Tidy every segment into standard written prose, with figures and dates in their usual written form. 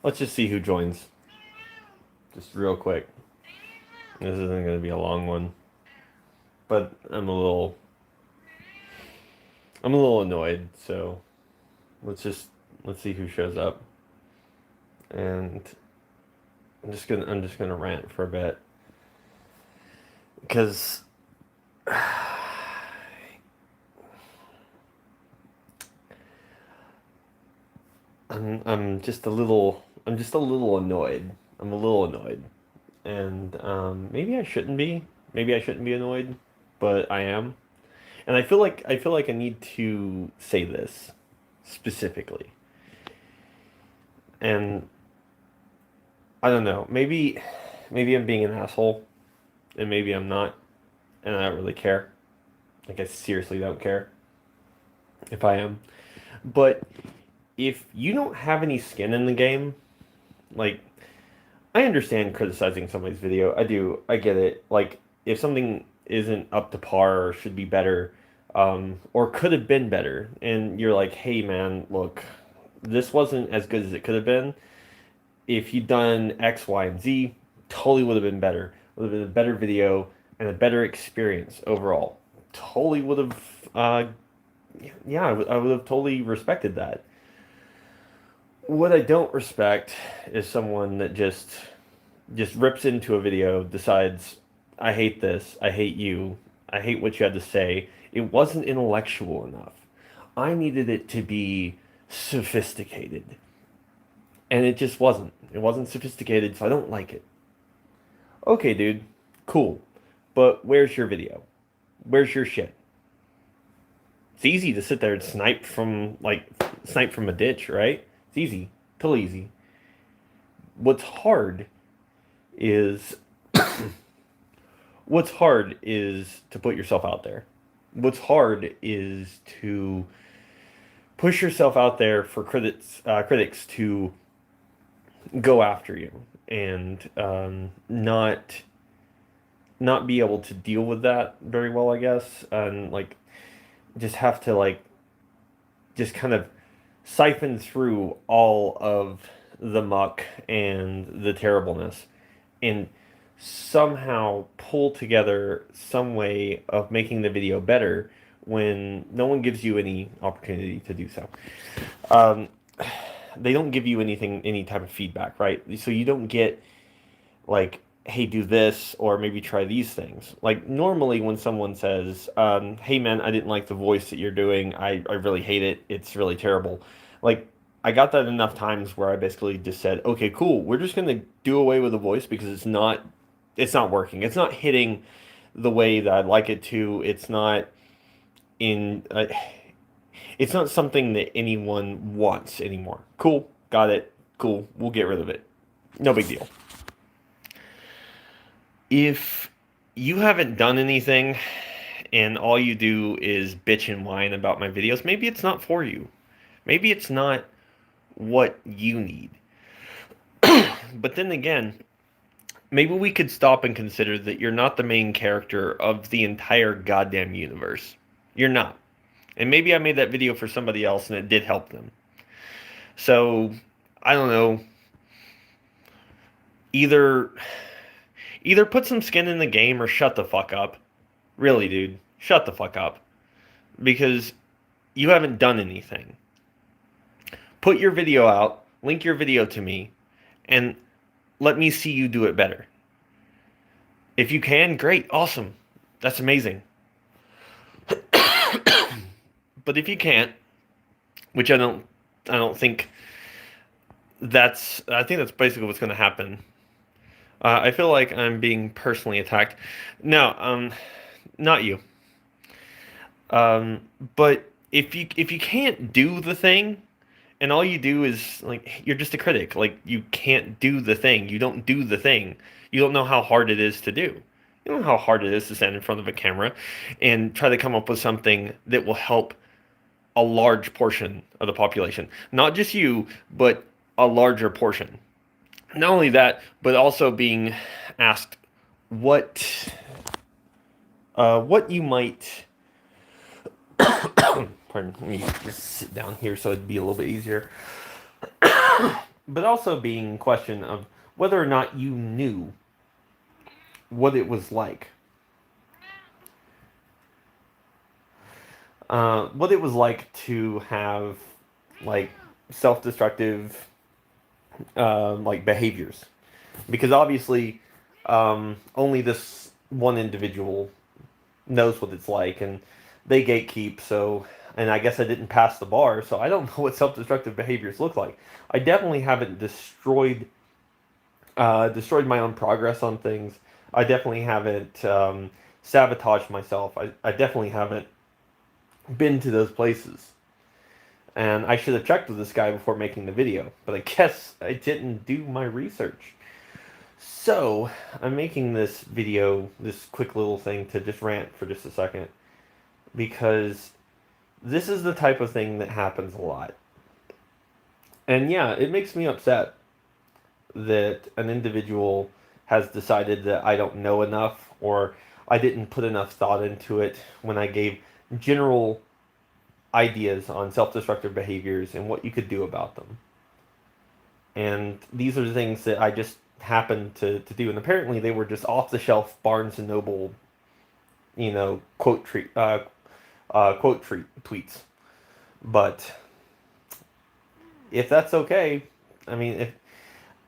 Let's just see who joins. Just real quick. This isn't going to be a long one, but I'm a little annoyed. So let's see who shows up, and I'm just gonna rant for a bit because I'm just a little annoyed. I'm a little annoyed, and maybe I shouldn't be. Maybe I shouldn't be annoyed, but I am. And I feel like I need to say this specifically. And I don't know. Maybe I'm being an asshole, and maybe I'm not, and I don't really care. Like I seriously don't care if I am. But if you don't have any skin in the game, like I understand criticizing somebody's video. I do. I get it. Like if something isn't up to par or should be better, or could have been better, and you're like, "Hey, man, look, this wasn't as good as it could have been. If you'd done X, Y, and Z, totally would have been better. Would have been a better video and a better experience overall. Totally would have. Yeah, I would have totally respected that. What I don't respect is someone that just rips into a video, decides, I hate this, I hate you, I hate what you had to say. It wasn't intellectual enough. I needed it to be sophisticated. And it just wasn't. It wasn't sophisticated, so I don't like it. Okay, dude, cool. But where's your video? Where's your shit? It's easy to sit there and snipe from a ditch, right? It's easy. Totally easy. What's hard is what's hard is to put yourself out there. What's hard is to push yourself out there for critics to go after you and not be able to deal with that very well, I guess, and like just have to like just kind of siphon through all of the muck and the terribleness and somehow pull together some way of making the video better when no one gives you any opportunity to do so. Um, they don't give you any type of feedback, right? So you don't get like, hey, do this, or maybe try these things. Like, normally when someone says, hey, man, I didn't like the voice that you're doing, I really hate it, it's really terrible. Like, I got that enough times where I basically just said, okay, cool, we're just going to do away with the voice because it's not working. It's not hitting the way that I'd like it to. In, uh, it's not something that anyone wants anymore. Cool, got it, cool, we'll get rid of it. No big deal. If you haven't done anything and all you do is bitch and whine about my videos, maybe it's not for you. Maybe it's not what you need. But then again, maybe we could stop and consider that you're not the main character of the entire goddamn universe. You're not. And maybe I made that video for somebody else and it did help them. So, I don't know. Either either put some skin in the game or shut the fuck up. Really, dude. Shut the fuck up. Because you haven't done anything. Put your video out, link your video to me, and let me see you do it better. If you can, great, awesome. That's amazing. But if you can't, which I don't think I think that's basically what's going to happen. I feel like I'm being personally attacked. No, not you. Um, but if you can't do the thing, and all you do is like you're just a critic, like you can't do the thing. You don't do the thing. You don't know how hard it is to do. You don't know how hard it is to stand in front of a camera and try to come up with something that will help a large portion of the population. Not just you, but a larger portion. Not only that, but also being asked what what you might pardon, let me just sit down here so it'd be a little bit easier. but also being question of whether or not you knew what it was like. What it was like to have like self-destructive like behaviors, because obviously only this one individual knows what it's like, and they gatekeep. So, and I guess I didn't pass the bar, so I don't know what self-destructive behaviors look like. I definitely haven't destroyed my own progress on things. I definitely haven't sabotaged myself. I definitely haven't been to those places. And I should have checked with this guy before making the video, but I guess I didn't do my research. So, I'm making this video, this quick little thing to just rant for just a second, because this is the type of thing that happens a lot. And yeah, it makes me upset that an individual has decided that I don't know enough, or I didn't put enough thought into it when I gave general ideas on self-destructive behaviors and what you could do about them. And these are the things that I just happened to do. And apparently they were just off-the-shelf Barnes and Noble, tweets. But if that's okay, I mean, if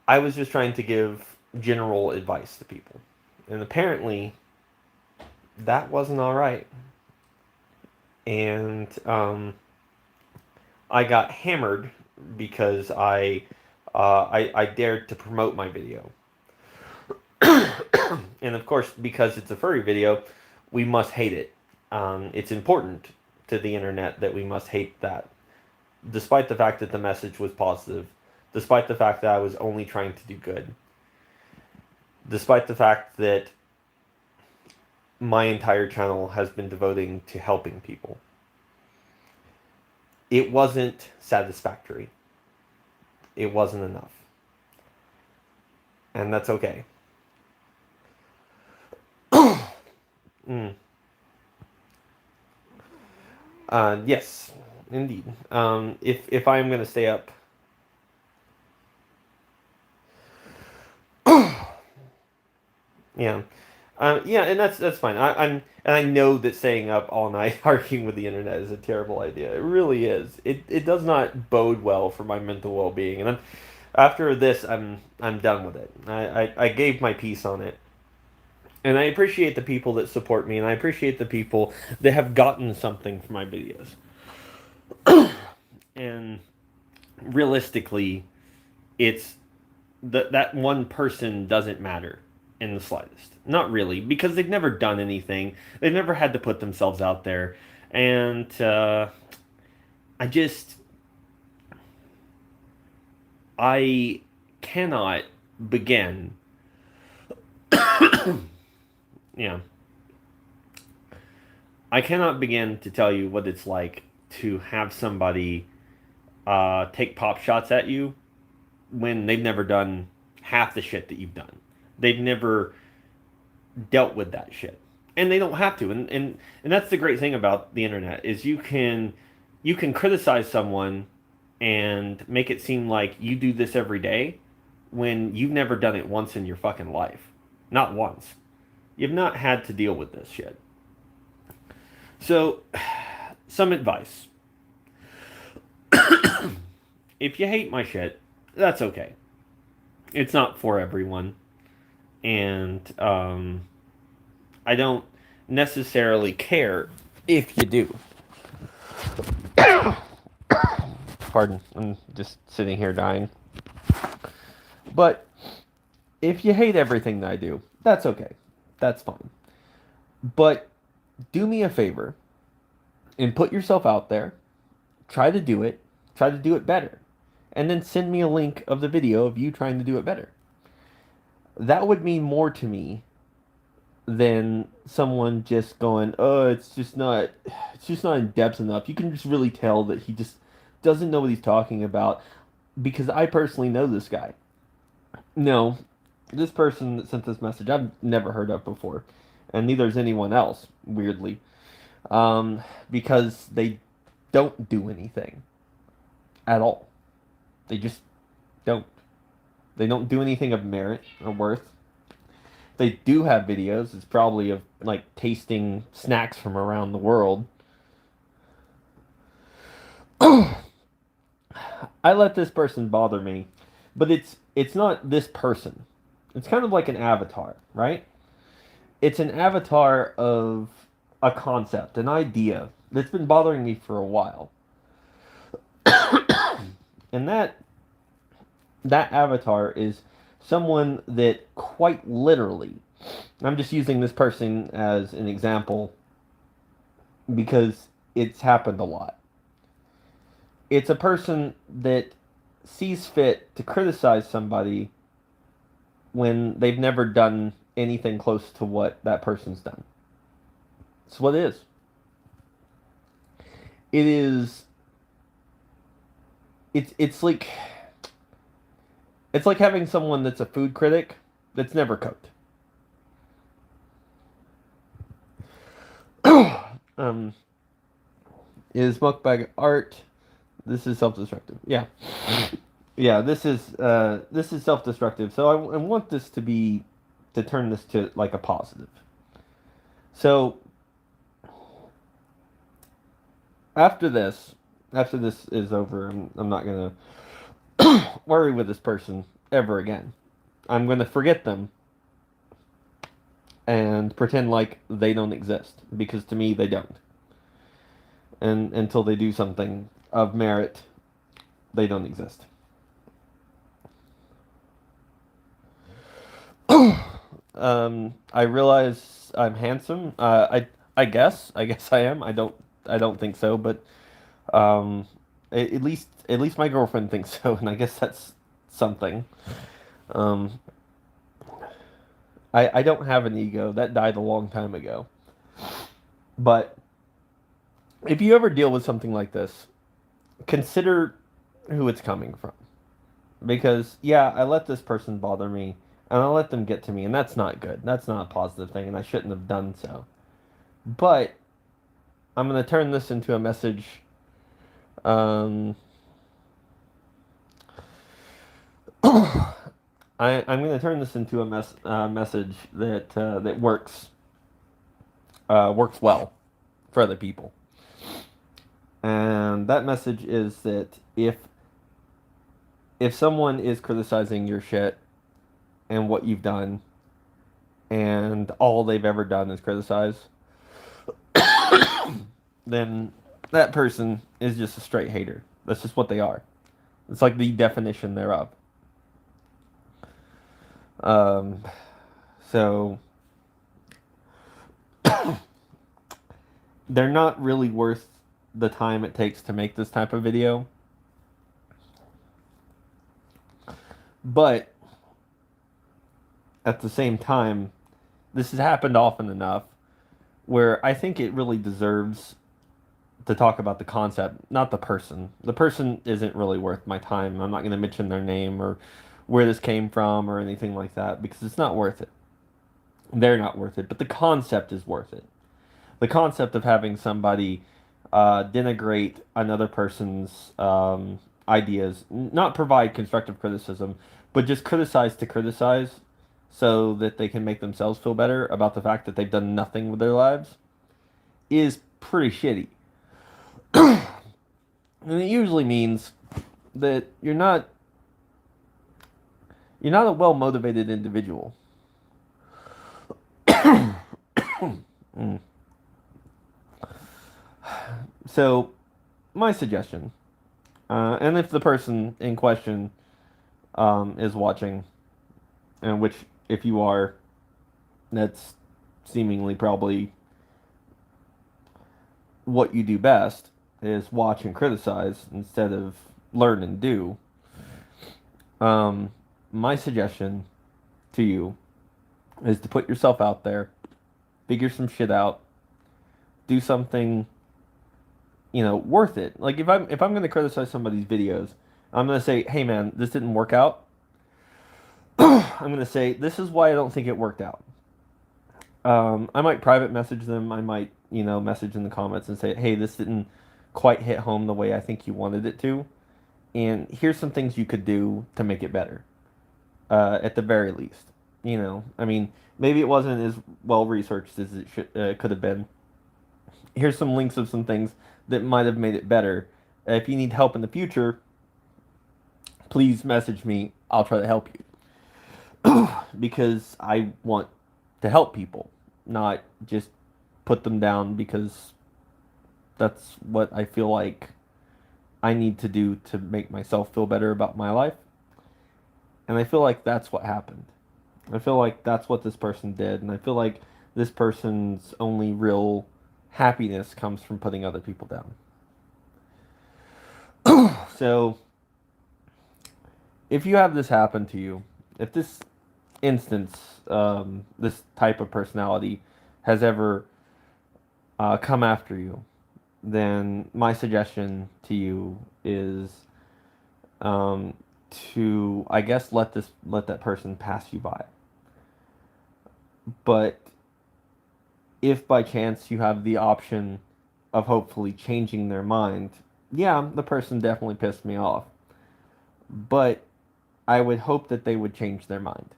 I was just trying to give general advice to people, and apparently that wasn't all right. And I got hammered because I dared to promote my video. And of course, because it's a furry video, we must hate it. It's important to the internet that we must hate that, despite the fact that the message was positive, despite the fact that I was only trying to do good, despite the fact that my entire channel has been devoting to helping people. It wasn't satisfactory. It wasn't enough. And that's okay. Mm. Yes, indeed. If I am going to stay up, yeah, yeah, and that's fine. And I know that staying up all night arguing with the internet is a terrible idea. It really is. It does not bode well for my mental well being. And after this, I'm done with it. I gave my piece on it. And I appreciate the people that support me, and I appreciate the people that have gotten something from my videos. And realistically, it's that one person doesn't matter in the slightest. Not really, because they've never done anything. They've never had to put themselves out there. And I just, I cannot begin. Yeah. I cannot begin to tell you what it's like to have somebody take pop shots at you when they've never done half the shit that you've done. They've never dealt with that shit, and they don't have to. And that's the great thing about the internet is you can criticize someone and make it seem like you do this every day when you've never done it once in your fucking life. Not once. You've not had to deal with this shit. So, some advice. If you hate my shit, that's okay. It's not for everyone. And I don't necessarily care if you do. Pardon, I'm just sitting here dying. But if you hate everything that I do, that's okay. That's fine. But do me a favor and put yourself out there. Try to do it. Try to do it better. And then send me a link of the video of you trying to do it better. That would mean more to me than someone just going, "Oh, it's just not in depth enough." You can just really tell that he just doesn't know what he's talking about, because I personally know this guy. No, this person that sent this message I've never heard of before, and neither has anyone else, weirdly, because they don't do anything at all. They just don't. They don't do anything of merit or worth. They do have videos. It's probably of like tasting snacks from around the world. I let this person bother me, but it's not this person. It's kind of like an avatar, right? It's an avatar of a concept, an idea that's been bothering me for a while. And that avatar is someone that quite literally, I'm just using this person as an example because it's happened a lot. It's a person that sees fit to criticize somebody when they've never done anything close to what that person's done. It's what it is. It is. It's like having someone that's a food critic that's never cooked. um, is mukbang art? This is self-destructive. Yeah, yeah. This is self-destructive. So I want this to turn this to like a positive. So after this, after this is over, I'm not gonna worry with this person ever again. I'm gonna forget them and pretend like they don't exist because to me they don't. And until they do something of merit, they don't exist. I realize I'm handsome. I guess I am. I don't think so, but um, at least my girlfriend thinks so, and I guess that's something. Um, I don't have an ego. That died a long time ago. But if you ever deal with something like this, consider who it's coming from. Because, yeah, I let this person bother me, and I let them get to me, and that's not good. That's not a positive thing, and I shouldn't have done so. But I'm going to turn this into a message. Um, I'm going to turn this into a message that works well for other people. And that message is that if someone is criticizing your shit and what you've done, and all they've ever done is criticize, then that person is just a straight hater. That's just what they are. It's like the definition thereof. Um, so they're not really worth the time it takes to make this type of video. But at the same time, this has happened often enough where I think it really deserves to talk about the concept, not the person. The person isn't really worth my time. I'm not going to mention their name or where this came from or anything like that because it's not worth it. They're not worth it, but the concept is worth it. The concept of having somebody denigrate another person's ideas, not provide constructive criticism, but just criticize to criticize so that they can make themselves feel better about the fact that they've done nothing with their lives, is pretty shitty. And it usually means that you're not a well motivated individual. Mm. So, my suggestion, and if the person in question is watching, and which, if you are, that's seemingly probably what you do best, is watch and criticize instead of learn and do. My suggestion to you is to put yourself out there, figure some shit out, do something, worth it. Like if I'm going to criticize somebody's videos, I'm going to say, "Hey man, this didn't work out." I'm going to say, "This is why I don't think it worked out." I might private message them. I might, message in the comments and say, "Hey, this didn't quite hit home the way I think you wanted it to." and here's some things you could do to make it better, at the very least. I mean, maybe it wasn't as well researched as it could have been. Here's some links of some things that might have made it better. If you need help in the future, please message me. I'll try to help you because I want to help people, not just put them down because that's what I feel like I need to do to make myself feel better about my life. And I feel like that's what happened. I feel like that's what this person did. And I feel like this person's only real happiness comes from putting other people down. So, if you have this happen to you, if this instance, this type of personality has ever come after you, then my suggestion to you is um, to, I guess, let that person pass you by. But if by chance you have the option of hopefully changing their mind, yeah, the person definitely pissed me off. But I would hope that they would change their mind.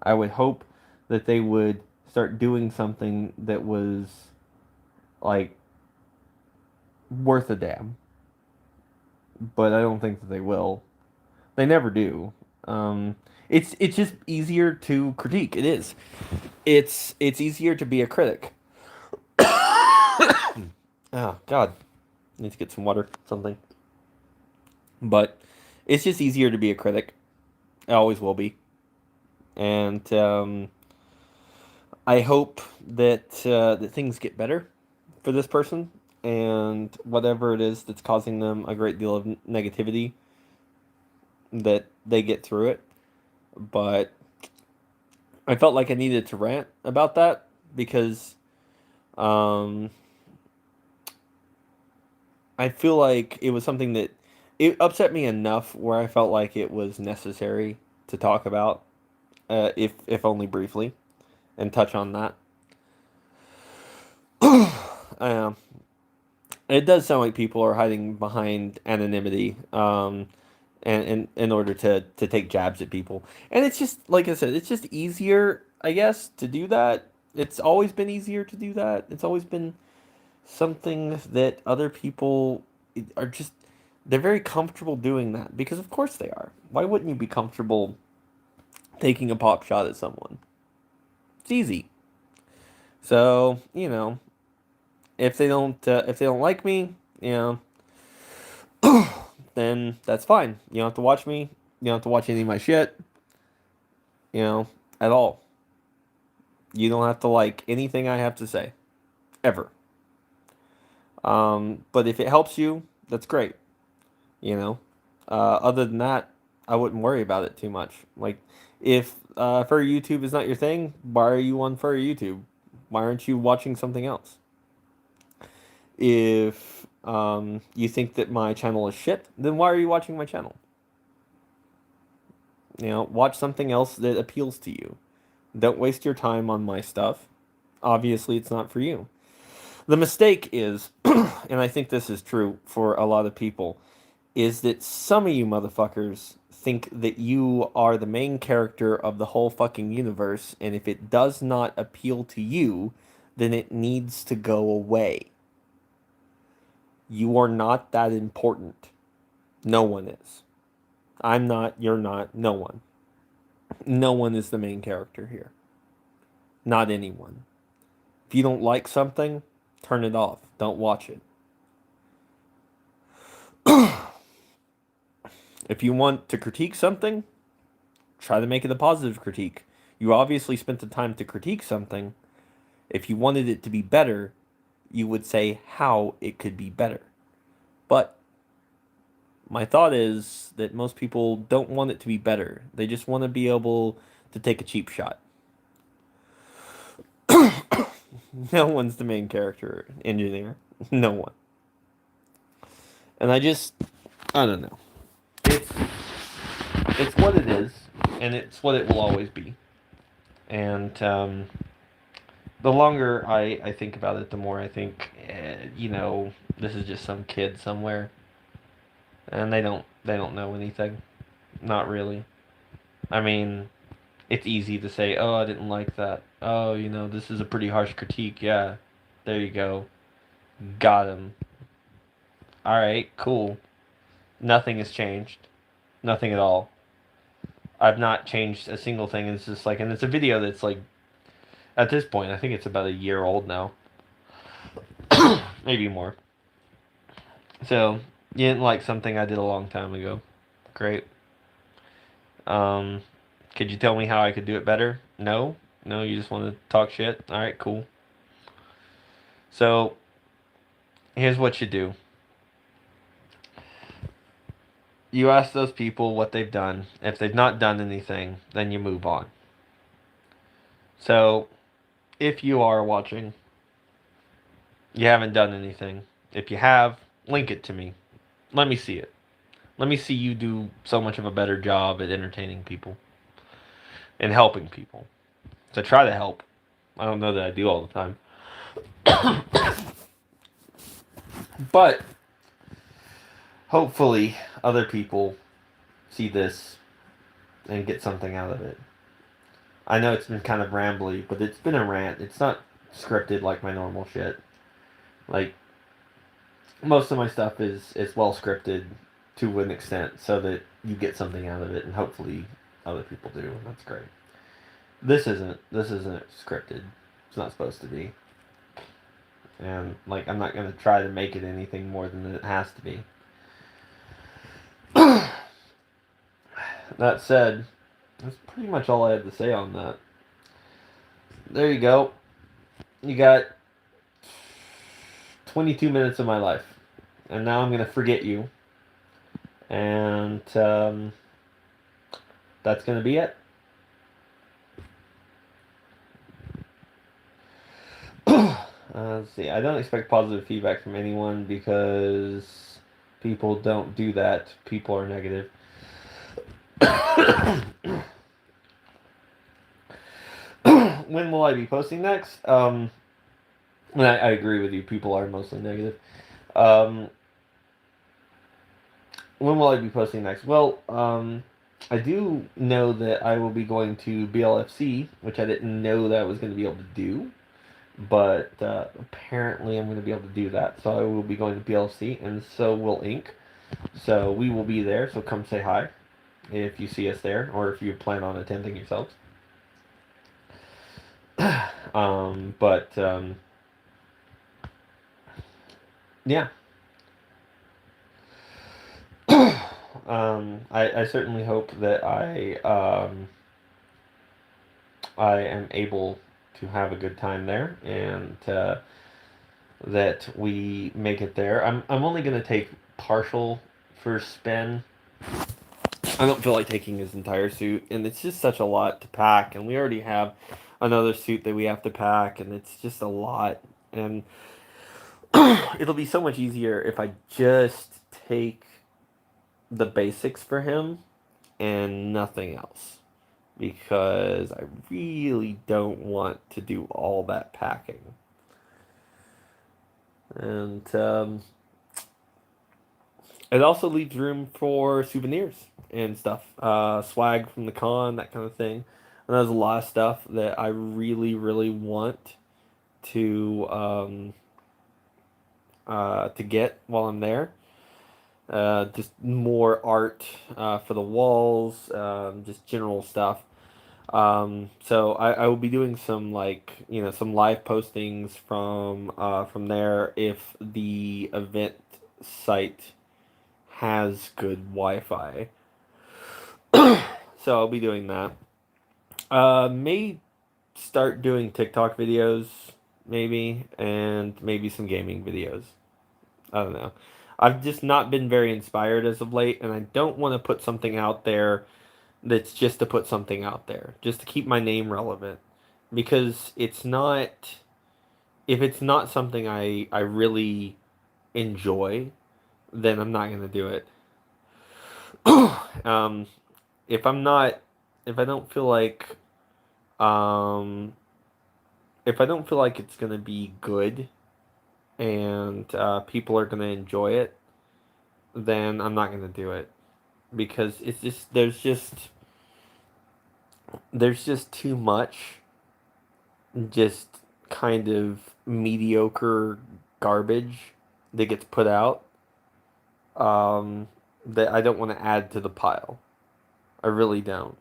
I would hope that they would start doing something that was like worth a damn. But I don't think that they will. They never do. It's just easier to critique. It is. It's easier to be a critic. Oh God, I need to get some water, something. But it's just easier to be a critic. It always will be. And I hope that things get better for this person, and whatever it is that's causing them a great deal of negativity, that they get through it. But I felt like I needed to rant about that because um, I feel like it was something that it upset me enough where I felt like it was necessary to talk about, if only briefly, and touch on that. Um, it does sound like people are hiding behind anonymity, and in order to take jabs at people, and it's just like I said, it's just easier, I guess, to do that. It's always been easier to do that. It's always been something that other people are just, they're very comfortable doing that because of course they are. Why wouldn't you be comfortable taking a pop shot at someone? It's easy. So, if they don't like me, then that's fine. You don't have to watch me. You don't have to watch any of my shit, you know, at all. You don't have to like anything I have to say, ever. But if it helps you, that's great. You know. Other than that, I wouldn't worry about it too much. Like, if furry YouTube is not your thing, why are you on furry YouTube? Why aren't you watching something else? If you think that my channel is shit, then why are you watching my channel? Watch something else that appeals to you. Don't waste your time on my stuff. Obviously, it's not for you. The mistake is, and I think this is true for a lot of people, is that some of you motherfuckers think that you are the main character of the whole fucking universe, and if it does not appeal to you, then it needs to go away. You are not that important. No one is. I'm not, you're not, no one. No one is the main character here. Not anyone. If you don't like something, turn it off. Don't watch it. If you want to critique something, try to make it a positive critique. You obviously spent the time to critique something. If you wanted it to be better, you would say how it could be better. But my thought is that most people don't want it to be better. They just want to be able to take a cheap shot. No one's the main character engineer. No one. And I don't know. It's it's what it is, and it's what it will always be. And the longer I think about it, the more I think, this is just some kid somewhere and they don't know anything. Not really. I mean, it's easy to say, "Oh, I didn't like that." Oh, this is a pretty harsh critique. Yeah, there you go. Got him. All right, cool. Nothing has changed. Nothing at all. I've not changed a single thing. It's just like, and it's a video that's like, at this point, I think it's about a year old now, maybe more. So you didn't like something I did a long time ago. Great. Um, could you tell me how I could do it better? No, no. You just want to talk shit. All right, cool. So here's what you do. You ask those people what they've done. If they've not done anything, then you move on. So if you are watching, you haven't done anything. If you have, link it to me. Let me see it. Let me see you do so much of a better job at entertaining people and helping people. So try to help. I don't know that I do all the time. But hopefully other people see this and get something out of it. I know it's been kind of rambly, but it's been a rant. It's not scripted like my normal shit. Like most of my stuff is well scripted to an extent so that you get something out of it and hopefully other people do. That's great. This isn't scripted. It's not supposed to be. And like I'm not gonna try to make it anything more than it has to be. That said, that's pretty much all I had to say on that. There you go. You got 22 minutes of my life. And now I'm going to forget you. And that's going to be it. Let's see. I don't expect positive feedback from anyone because people don't do that. People are negative. When will I be posting next? I agree with you. People are mostly negative. Um, when will I be posting next? Well, I do know that I will be going to BLFC, which I didn't know that I was going to be able to do, but apparently I'm going to be able to do that. So I will be going to BLFC, and so will Inc. So we will be there. So come say hi if you see us there, or if you plan on attending yourselves. But yeah. I certainly hope that I am able to have a good time there and that we make it there. I'm only gonna take partial for Spyn. I don't feel like taking his entire suit, and it's just such a lot to pack. And we already have another suit that we have to pack, and it's just a lot. And it'll be so much easier if I just take the basics for him and nothing else. Because I really don't want to do all that packing. And it also leaves room for souvenirs and stuff, swag from the con, that kind of thing. And there's a lot of stuff that I really, really want to to get while I'm there. Just more art for the walls, just general stuff. So I will be doing some some live postings from there if the event site has good Wi-Fi. So I'll be doing that. May start doing TikTok videos, maybe, and maybe some gaming videos. I don't know. I've just not been very inspired as of late, and I don't want to put something out there that's just to put something out there, just to keep my name relevant. Because it's not, if it's not something I really enjoy, then I'm not going to do it. um, if I'm not, if I don't feel like, um, if I don't feel like it's going to be good and people are going to enjoy it, then I'm not gonna do it because it's just there's just too much just kind of mediocre garbage that gets put out, um, that I don't want to add to the pile. I really don't.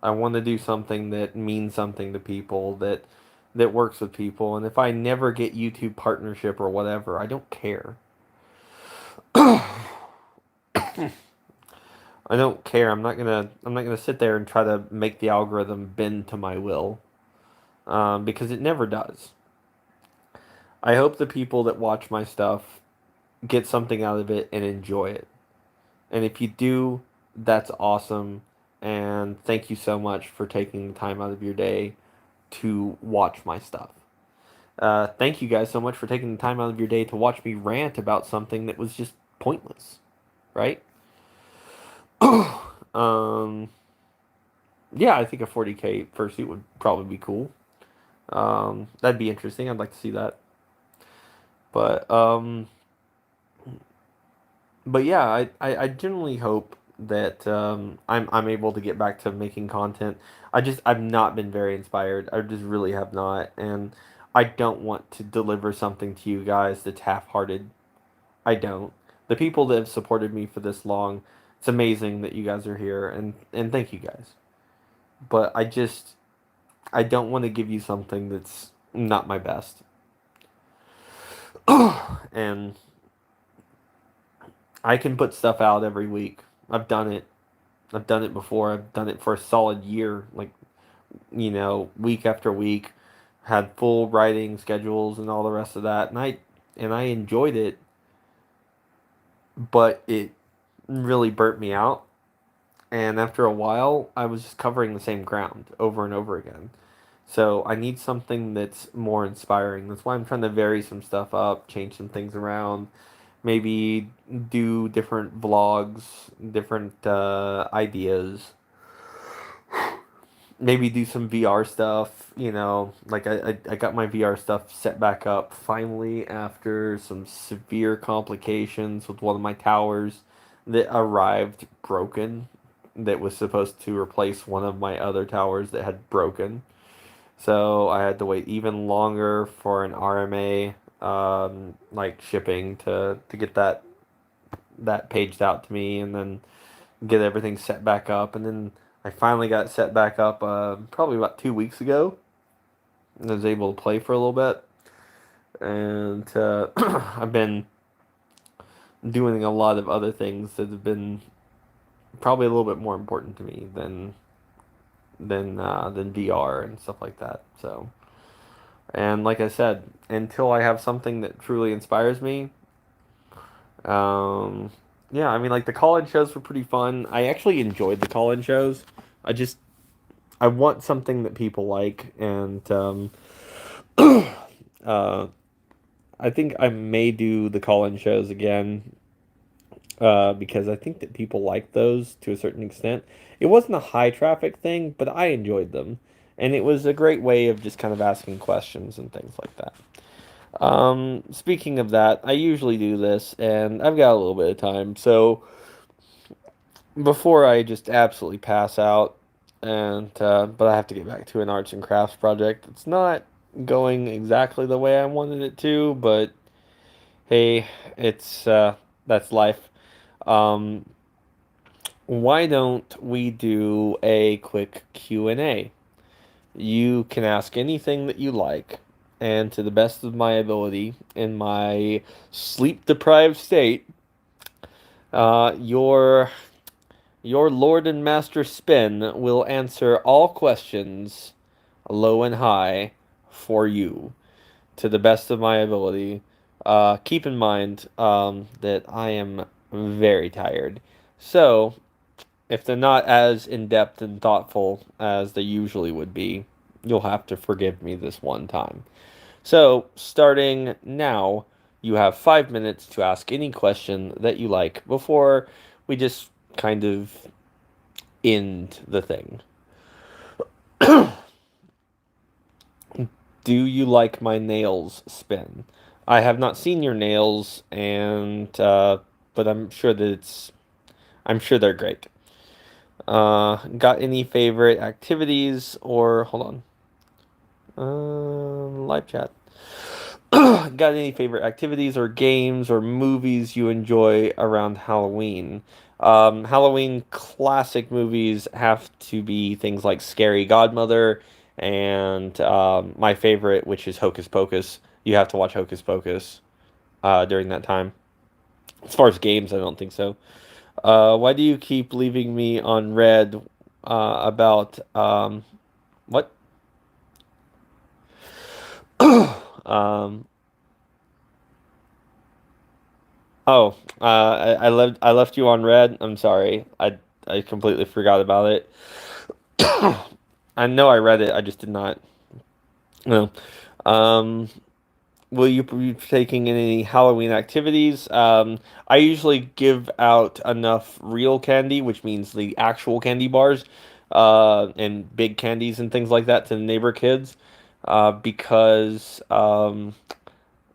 I want to do something that means something to people, that works with people. And if I never get YouTube partnership or whatever, I don't care. I don't care. I'm not gonna sit there and try to make the algorithm bend to my will, because it never does. I hope the people that watch my stuff get something out of it and enjoy it. And if you do, that's awesome. And thank you so much for taking the time out of your day to watch my stuff. Thank you guys so much for taking the time out of your day to watch me rant about something that was just pointless, right? um, yeah, I think a 40K fursuit would probably be cool. That'd be interesting. I'd like to see that. But yeah, I generally hope that I'm able to get back to making content. I've not been very inspired. I just really have not, and I don't want to deliver something to you guys that's half-hearted. I don't. The people that have supported me for this long, it's amazing that you guys are here, and thank you guys. But I don't want to give you something that's not my best. And I can put stuff out every week. I've done it. I've done it before. I've done it for a solid year, like, week after week, had full writing schedules and all the rest of that, and I enjoyed it, but it really burnt me out. And after a while, I was just covering the same ground over and over again. So I need something that's more inspiring. That's why I'm trying to vary some stuff up, change some things around, maybe do different vlogs, different ideas, maybe do some VR stuff. Like I got my VR stuff set back up finally after some severe complications with one of my towers that arrived broken, that was supposed to replace one of my other towers that had broken. So I had to wait even longer for an RMA, like shipping to get that paged out to me, and then get everything set back up. And then I finally got set back up, probably about 2 weeks ago. I was able to play for a little bit, and I've been doing a lot of other things that have been probably a little bit more important to me than VR and stuff like that. So, and like I said, until I have something that truly inspires me, um, yeah, I mean, like the call-in shows were pretty fun. I actually enjoyed the call-in shows. I just I want something that people like, and uh, I think I may do the call-in shows again, because I think that people like those to a certain extent. It wasn't a high traffic thing, but I enjoyed them, and it was a great way of just kind of asking questions and things like that. Speaking of that, I usually do this, and I've got a little bit of time, so before I just absolutely pass out, and but I have to get back to an arts and crafts project. It's not going exactly the way I wanted it to, but hey, it's that's life. Um, why don't we do a quick Q&A? You can ask anything that you like, and to the best of my ability, in my sleep-deprived state, your Lord and Master Spyn will answer all questions, low and high, for you, to the best of my ability. Keep in mind that I am very tired. So, if they're not as in-depth and thoughtful as they usually would be, you'll have to forgive me this one time. So, starting now, you have 5 minutes to ask any question that you like before we just kind of end the thing. Do you like my nails, Spin? I have not seen your nails, and but I'm sure they're great. Got any favorite activities or hold on? Live chat. Got any favorite activities or games or movies you enjoy around Halloween? Halloween classic movies have to be things like Scary Godmother and my favorite, which is Hocus Pocus. You have to watch Hocus Pocus during that time. As far as games, I don't think so. Why do you keep leaving me on red about what? um, Oh, I left you on red. I'm sorry. I completely forgot about it. I know I read it. I just did not. No. Um, will you be taking any Halloween activities? I usually give out enough real candy, which means the actual candy bars, and big candies and things like that to the neighbor kids, because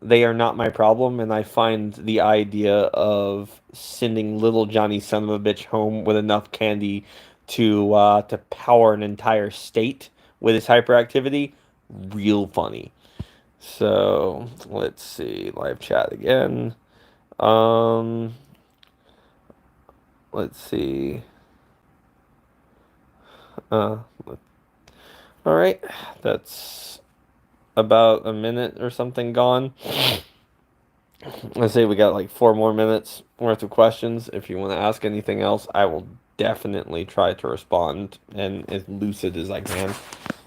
they are not my problem, and I find the idea of sending little Johnny son of a bitch home with enough candy to power an entire state with his hyperactivity real funny. So let's see, live chat again. Um, let's see. Uh, all right, that's about a minute or something gone. Let's say we got like 4 more minutes worth of questions. If you want to ask anything else, I will definitely try to respond and as lucid as I can.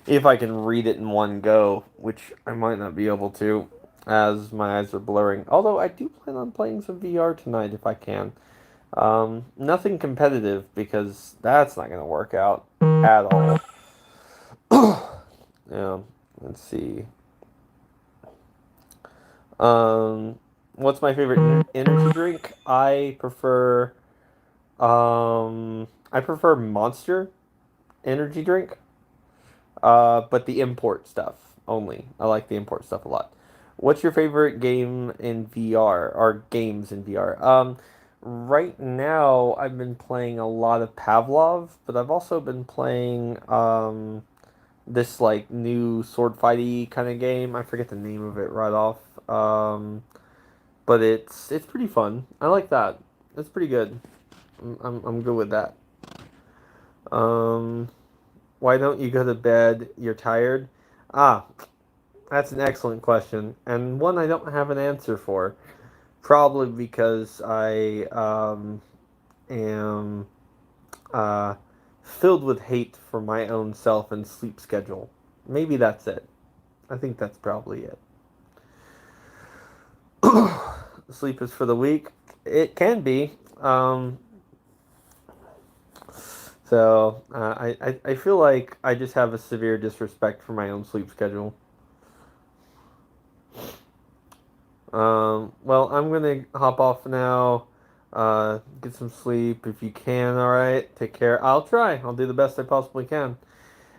If I can read it in one go, which I might not be able to, as my eyes are blurring. Although I do plan on playing some VR tonight if I can. Nothing competitive because that's not going to work out at all. Yeah, let's see. Um, what's my favorite energy drink? I prefer Monster energy drink. But the import stuff only. I like the import stuff a lot. What's your favorite game in VR or games in VR? Right now I've been playing a lot of Pavlov, but I've also been playing this like new sword fighty kind of game. I forget the name of it right off. But it's pretty fun. I like that. It's pretty good. I'm good with that. Um, why don't you go to bed? You're tired? Ah, that's an excellent question, and one I don't have an answer for. Probably because I am uh, filled with hate for my own self and sleep schedule. Maybe that's it. I think that's probably it. Sleep is for the weak. It can be. I feel like I just have a severe disrespect for my own sleep schedule. Well, I'm gonna hop off now. Get some sleep if you can. All right, take care. I'll try. I'll do the best I possibly can.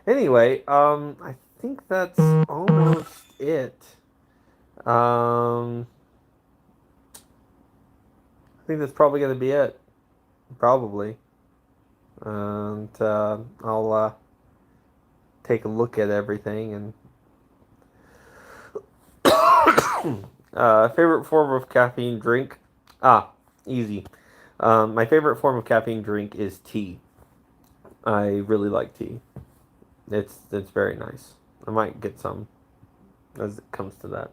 Anyway, I think that's almost it. I think that's probably gonna be it. Probably, and I'll take a look at everything and favorite form of caffeine drink. Ah, easy. My favorite form of caffeine drink is tea. I really like tea. It's very nice. I might get some as it comes to that.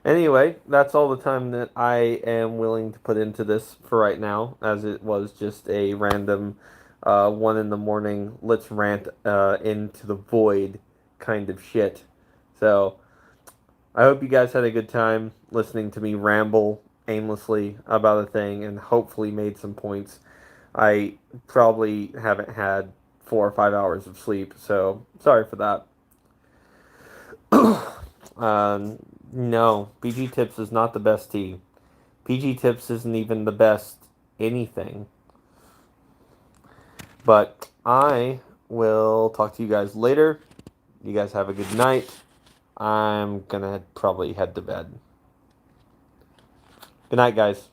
Anyway, that's all the time that I am willing to put into this for right now, as it was just a random 1 in the morning, let's rant into the void kind of shit. So, I hope you guys had a good time listening to me ramble aimlessly about a thing and hopefully made some points. I probably haven't had 4 or 5 hours of sleep, so sorry for that. um, no, PG Tips is not the best tea. PG Tips isn't even the best anything. But I will talk to you guys later. You guys have a good night. I'm gonna probably head to bed. Good night, guys.